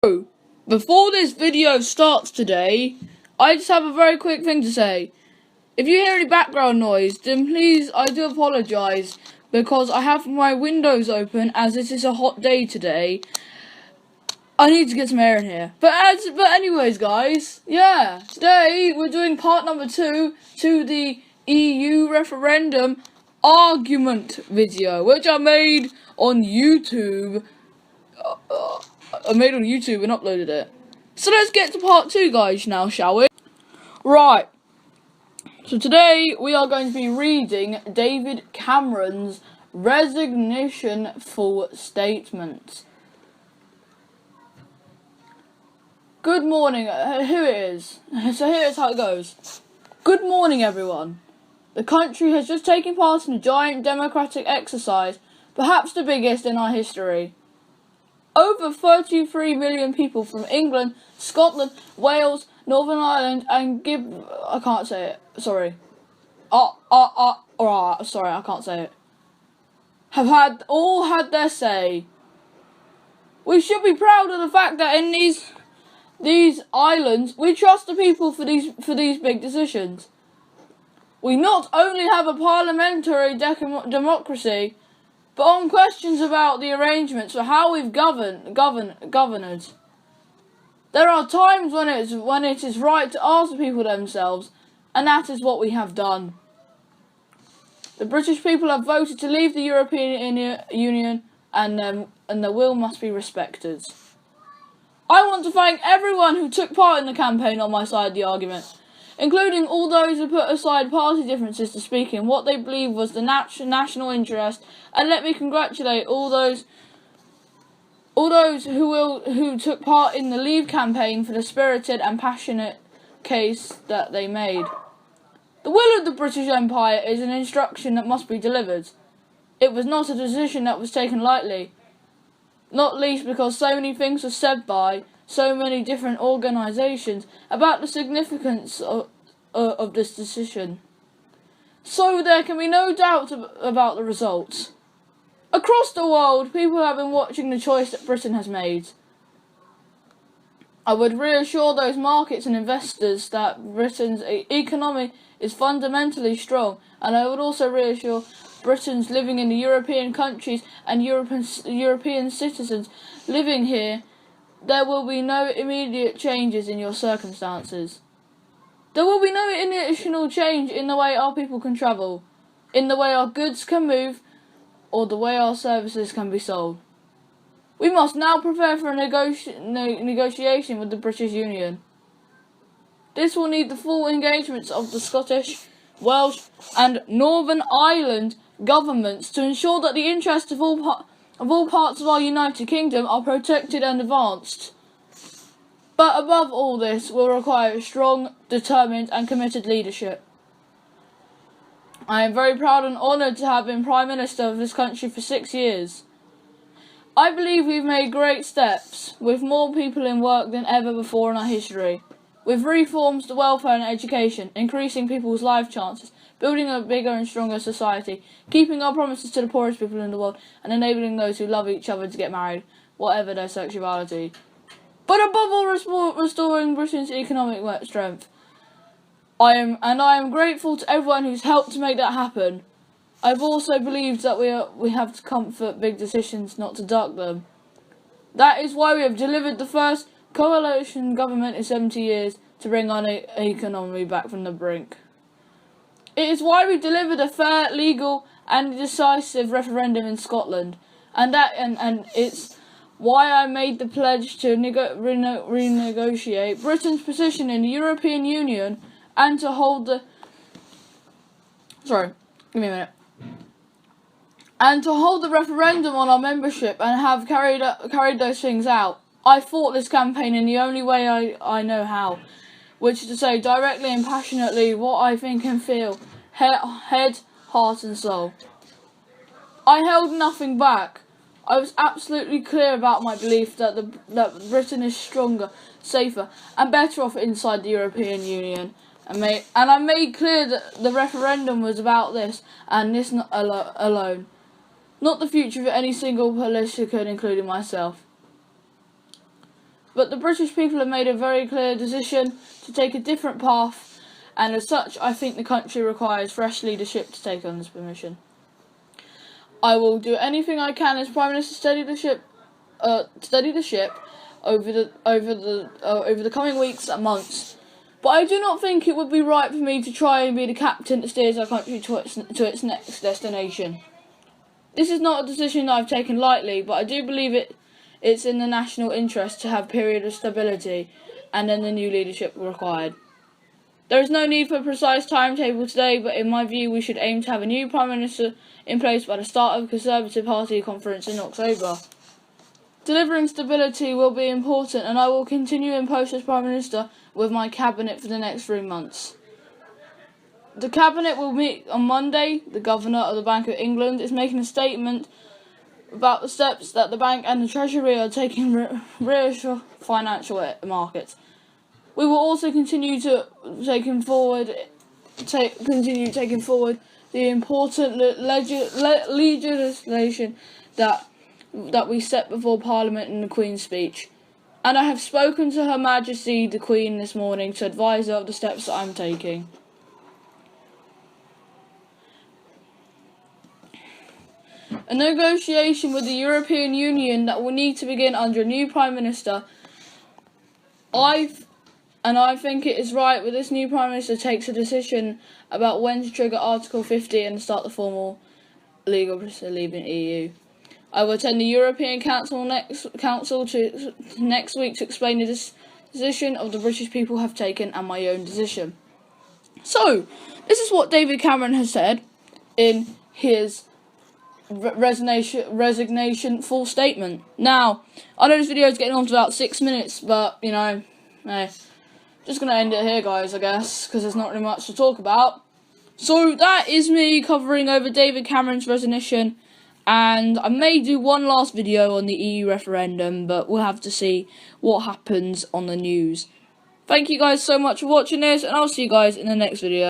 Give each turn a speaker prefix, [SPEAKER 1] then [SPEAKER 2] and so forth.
[SPEAKER 1] So, before this video starts today, I just have a very quick thing to say. If you hear any background noise, then please, I do apologise, because I have my windows open as it is a hot day today. I need to get some air in here. But anyways, guys, yeah, today we're doing part number 2 to the EU referendum argument video, which I made on YouTube. I made on YouTube and uploaded it. So let's get to part 2, guys, now, shall we? Right. So today we are going to be reading David Cameron's Resignation full statement. Good morning. Here it is. So here is how it goes. Good morning, everyone. The country has just taken part in a giant democratic exercise, perhaps the biggest in our history. Over 33 million people from England, Scotland, Wales, Northern Ireland, and I can't say it. Sorry. Sorry, I can't say it. Have all had their say. We should be proud of the fact that in these islands, we trust the people for these big decisions. We not only have a parliamentary democracy, but on questions about the arrangements for how we've governed. There are times when it is right to ask the people themselves, and that is what we have done. The British people have voted to leave the European Union, and their will must be respected. I want to thank everyone who took part in the campaign on my side of the argument, including all those who put aside party differences to speak in what they believe was the national interest, and let me congratulate all those who took part in the Leave campaign for the spirited and passionate case that they made. The will of the British Empire is an instruction that must be delivered. It was not a decision that was taken lightly, not least because so many things were said by so many different organisations about the significance of this decision. So there can be no doubt about the results. Across the world, people have been watching the choice that Britain has made. I would reassure those markets and investors that Britain's economy is fundamentally strong, and I would also reassure Britons living in the European countries and European citizens living here, there will be no immediate changes in your circumstances. There will be no additional change in the way our people can travel, in the way our goods can move, or the way our services can be sold. We must now prepare for a negotiation with the British Union. This will need the full engagements of the Scottish, Welsh and Northern Ireland governments to ensure that the interests of all parts of our United Kingdom are protected and advanced. But above all this will require strong, determined and committed leadership. I am very proud and honoured to have been Prime Minister of this country for 6 years. I believe we've made great steps, with more people in work than ever before in our history. With reforms to welfare and education, increasing people's life chances, building a bigger and stronger society, keeping our promises to the poorest people in the world, and enabling those who love each other to get married, whatever their sexuality. But above all, restoring Britain's economic strength. I am grateful to everyone who's helped to make that happen. I've also believed that we have to comfort big decisions, not to duck them. That is why we have delivered the first coalition government in 70 years to bring our economy back from the brink. It is why we delivered a fair, legal and decisive referendum in Scotland, and it's why I made the pledge to renegotiate Britain's position in the European Union and to hold the... Sorry, give me a minute. And to hold the referendum on our membership and have carried those things out. I fought this campaign in the only way I know how, which is to say directly and passionately what I think and feel, head, heart and soul. I held nothing back. I was absolutely clear about my belief that Britain is stronger, safer and better off inside the European Union. And I made clear that the referendum was about this, and this not alone. Not the future of any single politician, including myself. But the British people have made a very clear decision to take a different path, and as such, I think the country requires fresh leadership to take on this mission. I will do anything I can as Prime Minister to steady the ship over the coming weeks and months. But I do not think it would be right for me to try and be the captain that steers our country to its next destination. This is not a decision that I've taken lightly, but I do believe it's in the national interest to have a period of stability and then the new leadership required. There is no need for a precise timetable today, but in my view we should aim to have a new Prime Minister in place by the start of the Conservative Party conference in October. Delivering stability will be important, and I will continue in post as Prime Minister with my Cabinet for the next 3 months. The Cabinet will meet on Monday. The Governor of the Bank of England is making a statement about the steps that the Bank and the Treasury are taking to reassure financial markets. We will also continue taking forward the important legislation that we set before Parliament in the Queen's speech. And I have spoken to Her Majesty the Queen this morning to advise her of the steps that I'm taking. A negotiation with the European Union that will need to begin under a new Prime Minister. I think it is right that this new Prime Minister takes a decision about when to trigger Article 50 and start the formal legal process of leaving the EU. I will attend the European Council next week to explain the decision of the British people have taken and my own decision. So, this is what David Cameron has said in his resignation full statement. Now, I know this video is getting on to about 6 minutes, but, you know, just going to end it here, guys, I guess, because there's not really much to talk about. So, that is me covering over David Cameron's resignation, and I may do one last video on the EU referendum, but we'll have to see what happens on the news. Thank you guys so much for watching this, and I'll see you guys in the next video.